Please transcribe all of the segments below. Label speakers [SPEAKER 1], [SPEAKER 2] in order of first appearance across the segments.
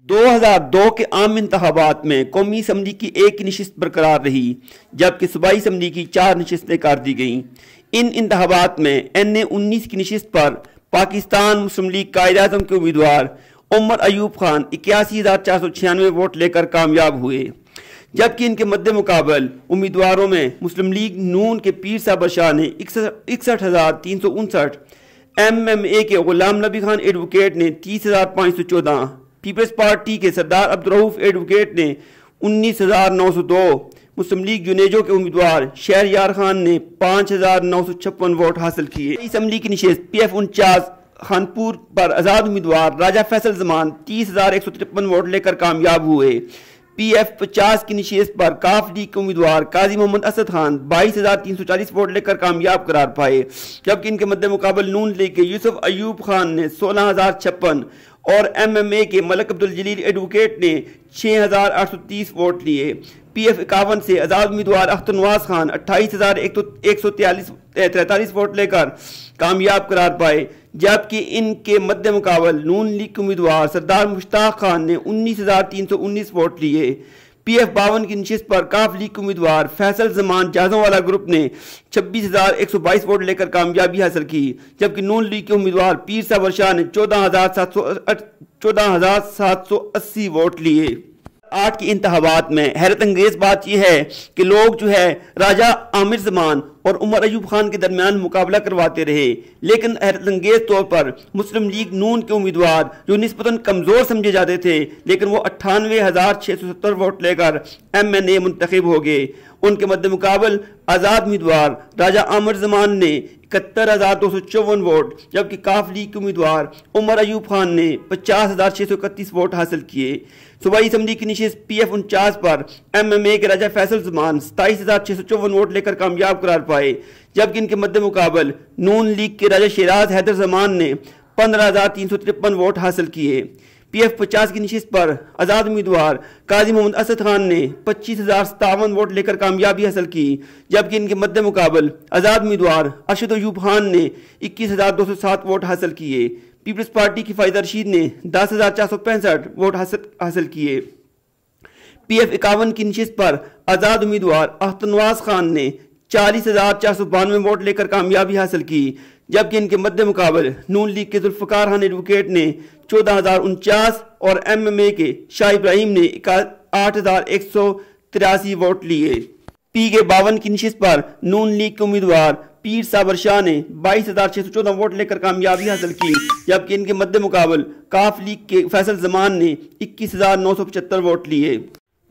[SPEAKER 1] 2002 کے عام انتخابات میں قومی اسمبلی کی ایک نشست برقرار رہی جبکہ صوبائی اسمبلی کی 4 نشستیں کر دی گئیں۔ ان انتخابات میں NA-19 کی نشست پر پاکستان مسلم لیگ قائد اعظم کے امیدوار عمر ایوب خان 81,496 ووٹ لے کر کامیاب ہوئے، جبکہ ان کے مد مقابل امیدواروں میں مسلم لیگ نون کے پیر صابر شاہ نے 61,359، MMA کے غلام نبی خان ایڈوکیٹ نے 30,514، پیپلز پارٹی کے سردار عبدالرؤف ایڈوکیٹ نے 19,902، مسلم لیگ جنیجو کے امیدوار شہریار خان نے 5,956 ووٹ حاصل کیے۔ اسمبلی کی نشست PF-49 خانپور پر آزاد امیدوار راجہ فیصل زمان 30,153 ووٹ لے کر کامیاب ہوئے۔ PF-50 کی نشست پر کاف لیگ کے امیدوار قاضی محمد اسد خان 22,340 ووٹ لے کر کامیاب قرار پائے، جبکہ ان کے مد مقابل نون لیگ کے یوسف ایوب خان نے 16,056 اور MMA کے ملک عبدالجلیل ایڈوکیٹ نے 6,830 ووٹ لیے۔ PF-51 سے آزاد امیدوار اختر نواز خان 28,143 ووٹ لے کر کامیاب قرار پائے، جبکہ ان کے مد مقابل نون لیگ کے امیدوار سردار مشتاق خان نے 19,319 ووٹ لیے۔ PF-52 کی نشست پر کاف لیگ کے امیدوار فیصل زمان جہازوں والا گروپ نے 26,122 ووٹ لے کر کامیابی حاصل کی، جبکہ نون لیگ کے امیدوار پیر صابر شاہ نے 14,780 ووٹ لیے۔ 8 کے انتخابات میں حیرت انگیز بات یہ ہے کہ لوگ راجہ عامر زمان اور عمر ایوب خان کے درمیان مقابلہ کرواتے رہے، لیکن حیرت انگیز طور پر مسلم لیگ نون کے امیدوار جو نسبتاً کمزور سمجھے جاتے تھے، لیکن وہ 98,670 ووٹ لے کر MNA منتخب ہو گئے۔ ان کے مد مقابل آزاد امیدوار راجہ عامر زمان نے 71,254 ووٹ، جبکہ کاف لیگ کے امیدوار عمر ایوب خان نے 50,631 ووٹ حاصل کیے۔ صوبائی اسمبلی کی نشست PF-49 پر MMA کے راجہ فیصل زمان 27,654 ووٹ لے کر کامیاب قرار پائے، جبکہ ان کے مد مقابل نون لیگ کے راجہ شیراز حیدر زمان نے 15,353 ووٹ حاصل کیے۔ PF-50 کی نشست پر آزاد امیدوار قاضی محمد اسد خان نے 25,057 ووٹ لے کر کامیابی حاصل کی، جبکہ ان کے مد مقابل آزاد امیدوار ارشد ایوب خان نے 21,207 ووٹ حاصل کیے۔ پیپلز پارٹی کی فائدہ رشید نے 10,465 ووٹ حاصل کیے۔ PF-51 کی نشست پر آزاد امیدوار اختر نواز خان نے 40,492 ووٹ لے کر کامیابی حاصل کی، جبکہ ان کے مد مقابل نون لیگ کے ذوالفقار خان ایڈوکیٹ نے 14,049 اور MMA کے شاہ ابراہیم نے 8,183 ووٹ لیے۔ PK-52 کی نشست پر نون لیگ کے امیدوار پیر صابر شاہ نے 22,614 ووٹ لے کر کامیابی حاصل کی، جبکہ ان کے مد مقابل کاف لیگ کے فیصل زمان نے 21,975 ووٹ لیے۔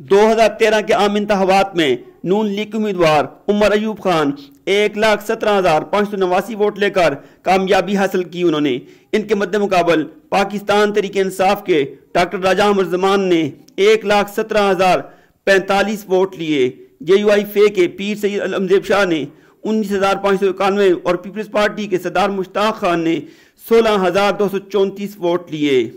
[SPEAKER 1] 2013 کے عام انتخابات میں نون لیگ کے امیدوار عمر ایوب خان 1,17,589 ووٹ لے کر کامیابی حاصل کی انہوں نے۔ ان کے مد مقابل پاکستان تحریک انصاف کے ڈاکٹر راجہ عامر زمان نے 1,17,045 ووٹ لیے۔ JUI کے پیر سید علمزیب شاہ نے 19,591 اور پیپلز پارٹی کے سردار مشتاق خان نے 16,234 ووٹ لیے۔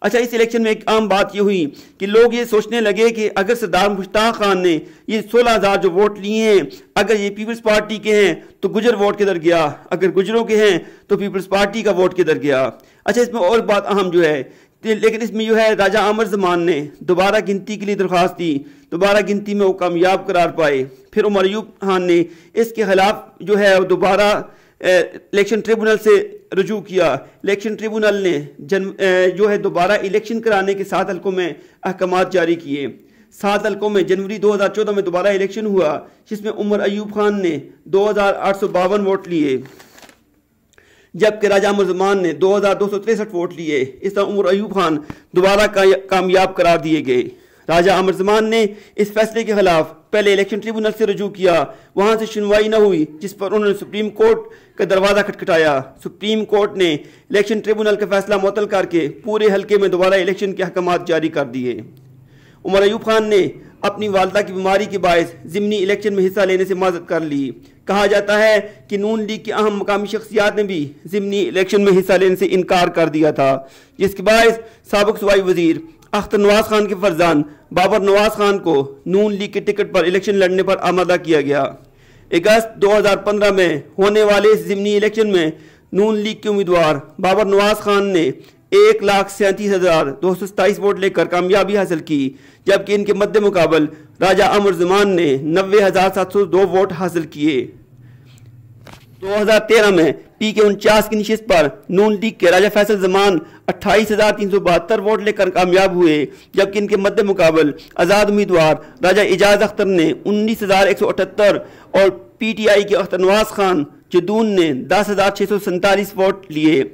[SPEAKER 1] اچھا، اس الیکشن میں ایک عام بات یہ ہوئی کہ لوگ یہ سوچنے لگے کہ اگر سردار مشتاق خان نے یہ 16,000 جو ووٹ لیے ہیں، اگر یہ پیپلز پارٹی کے ہیں تو گجر ووٹ کدھر گیا، اگر گجروں کے ہیں تو پیپلز پارٹی کا ووٹ کدھر گیا۔ اچھا، اس میں اور بات اہم لیکن اس میں راجہ عامر زمان نے دوبارہ گنتی کے لیے درخواست دی، دوبارہ گنتی میں وہ کامیاب قرار پائے۔ پھر عمر ایوب خان نے اس کے خلاف دوبارہ الیکشن ٹریبونل سے رجوع کیا۔ الیکشن ٹریبونل نے دوبارہ الیکشن کرانے کے 7 حلقوں میں احکامات جاری کیے۔ 7 حلقوں میں جنوری 2014 میں دوبارہ الیکشن ہوا، جس میں عمر ایوب خان نے 2,852 ووٹ لیے، جبکہ راجہ عامر زمان نے 2,263 ووٹ لیے۔ اس طرح عمر ایوب خان دوبارہ کامیاب قرار دیے گئے۔ راجہ عامر زمان نے اس فیصلے کے خلاف پہلے الیکشن ٹریبونل سے رجوع کیا، وہاں سے سنوائی نہ ہوئی، جس پر انہوں نے سپریم کورٹ کا دروازہ کھٹکھٹایا۔ سپریم کورٹ نے الیکشن ٹریبونل کا فیصلہ معطل کر کے پورے حلقے میں دوبارہ الیکشن کے احکامات جاری کر دیے۔ عمر ایوب خان نے اپنی والدہ کی بیماری کے باعث ضمنی الیکشن میں حصہ لینے سے معذرت کر لی۔ کہا جاتا ہے کہ نون لیگ کی اہم مقامی شخصیات نے بھی ضمنی الیکشن میں حصہ لینے سے انکار کر دیا تھا، جس کے باعث سابق صوبائی وزیر اختر نواز خان کے فرزند بابر نواز خان کو نون لیگ کے ٹکٹ پر الیکشن لڑنے پر آمادہ کیا گیا۔ اگست 2015 میں ہونے والے اس ضمنی الیکشن میں نون لیگ کے امیدوار بابر نواز خان نے 1,37,227 ووٹ لے کر کامیابی حاصل کی، جبکہ ان کے مد مقابل راجہ امر زمان نے 90,702 ووٹ حاصل کیے۔ 2013 میں پی کے 49 کی نشست پر نون لیگ کے راجہ فیصل زمان 28,372 ووٹ لے کر کامیاب ہوئے، جبکہ ان کے مد مقابل آزاد امیدوار راجہ اعجاز اختر نے 19,178 اور پی ٹی آئی کے اختر نواز خان جدون نے 10,647 ووٹ لیے۔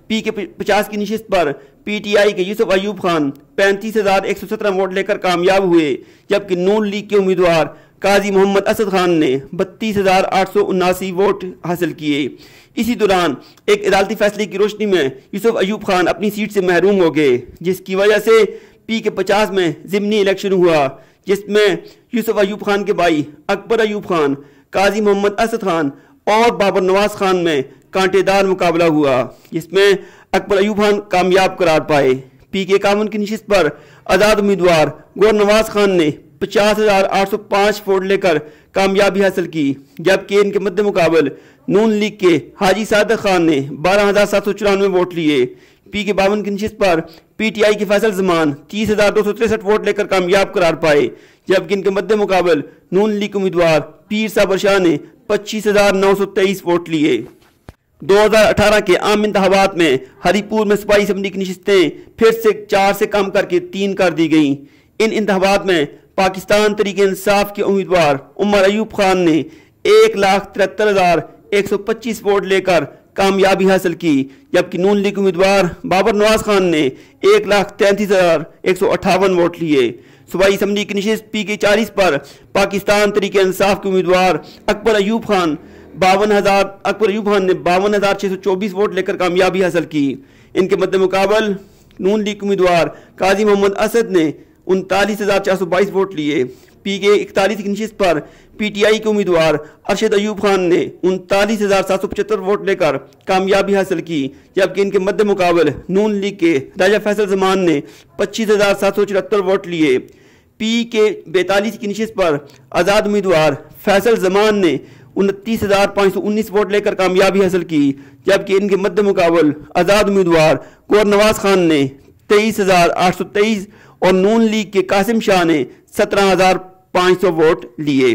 [SPEAKER 1] پی کے 50 کی نشست پر پی ٹی آئی کے یوسف ایوب خان 35,117 ووٹ لے کر کامیاب ہوئے، جبکہ نون لیگ کے امیدوار قاضی محمد اسد خان نے 32,879 ووٹ حاصل کیے۔ اسی دوران ایک عدالتی فیصلے کی روشنی میں یوسف ایوب خان اپنی سیٹ سے محروم ہو گئے، جس کی وجہ سے پی کے 50 میں ضمنی الیکشن ہوا، جس میں یوسف ایوب خان کے بھائی اکبر ایوب خان، قاضی محمد اسد خان اور بابر نواز خان میں کانٹے دار مقابلہ ہوا، جس میں اکبر ایوب خان کامیاب قرار پائے۔ پی کے 51 کی نشست پر آزاد امیدوار گور نواز خان نے 50,805 ووٹ لے کر کامیابی حاصل کی، جبکہ ان کے مد مقابل نون لیگ کے حاجی صادق خان نے 12,794 ووٹ لیے۔ پی کے 52 کی نشست پر پی ٹی آئی کے فیصل زمان 30,263 ووٹ لے کر کامیاب قرار پائے، جبکہ ان کے مد مقابل نون لیگ امیدوار پیر صابر شاہ نے 25,923 ووٹ لیے۔ 2018 کے عام انتخابات میں ہری پور میں صوبائی اسمبلی کی نشستیں پھر سے 4 سے کم کر کے 3 کر دی گئیں۔ ان انتخابات میں پاکستان تحریک انصاف کے امیدوار عمر ایوب خان نے 1,73,125 ووٹ لے کر کامیابی حاصل کی، جبکہ نون لیگ امیدوار بابر نواز خان نے 1,33,158 ووٹ لیے۔ صوبائی اسمبلی کی نشست پی کے 40 پر پاکستان تحریک انصاف کے امیدوار اکبر ایوب خان نے 52,624 ووٹ لے کر کامیابی حاصل کی۔ ان کے مد مقابل نون لیگ امیدوار قاضی محمد اسد نے 39,422 ووٹ لیے۔ پی کے 41 کی نشست پر پی ٹی آئی کے امیدوار ارشد ایوب خان نے 39,775 ووٹ لے کر کامیابی حاصل کی، جبکہ ان کے مد مقابل نون لیگ کے راجہ فیصل زمان نے 25,774 ووٹ لیے۔ پی کے 42 کی نشست پر آزاد امیدوار فیصل زمان نے 29,519 ووٹ لے کر کامیابی حاصل کی، جبکہ ان کے مد مقابل آزاد امیدوار گور نواز خان نے 23,823 اور نون لیگ کے قاسم شاہ نے 17,500 ووٹ لیے۔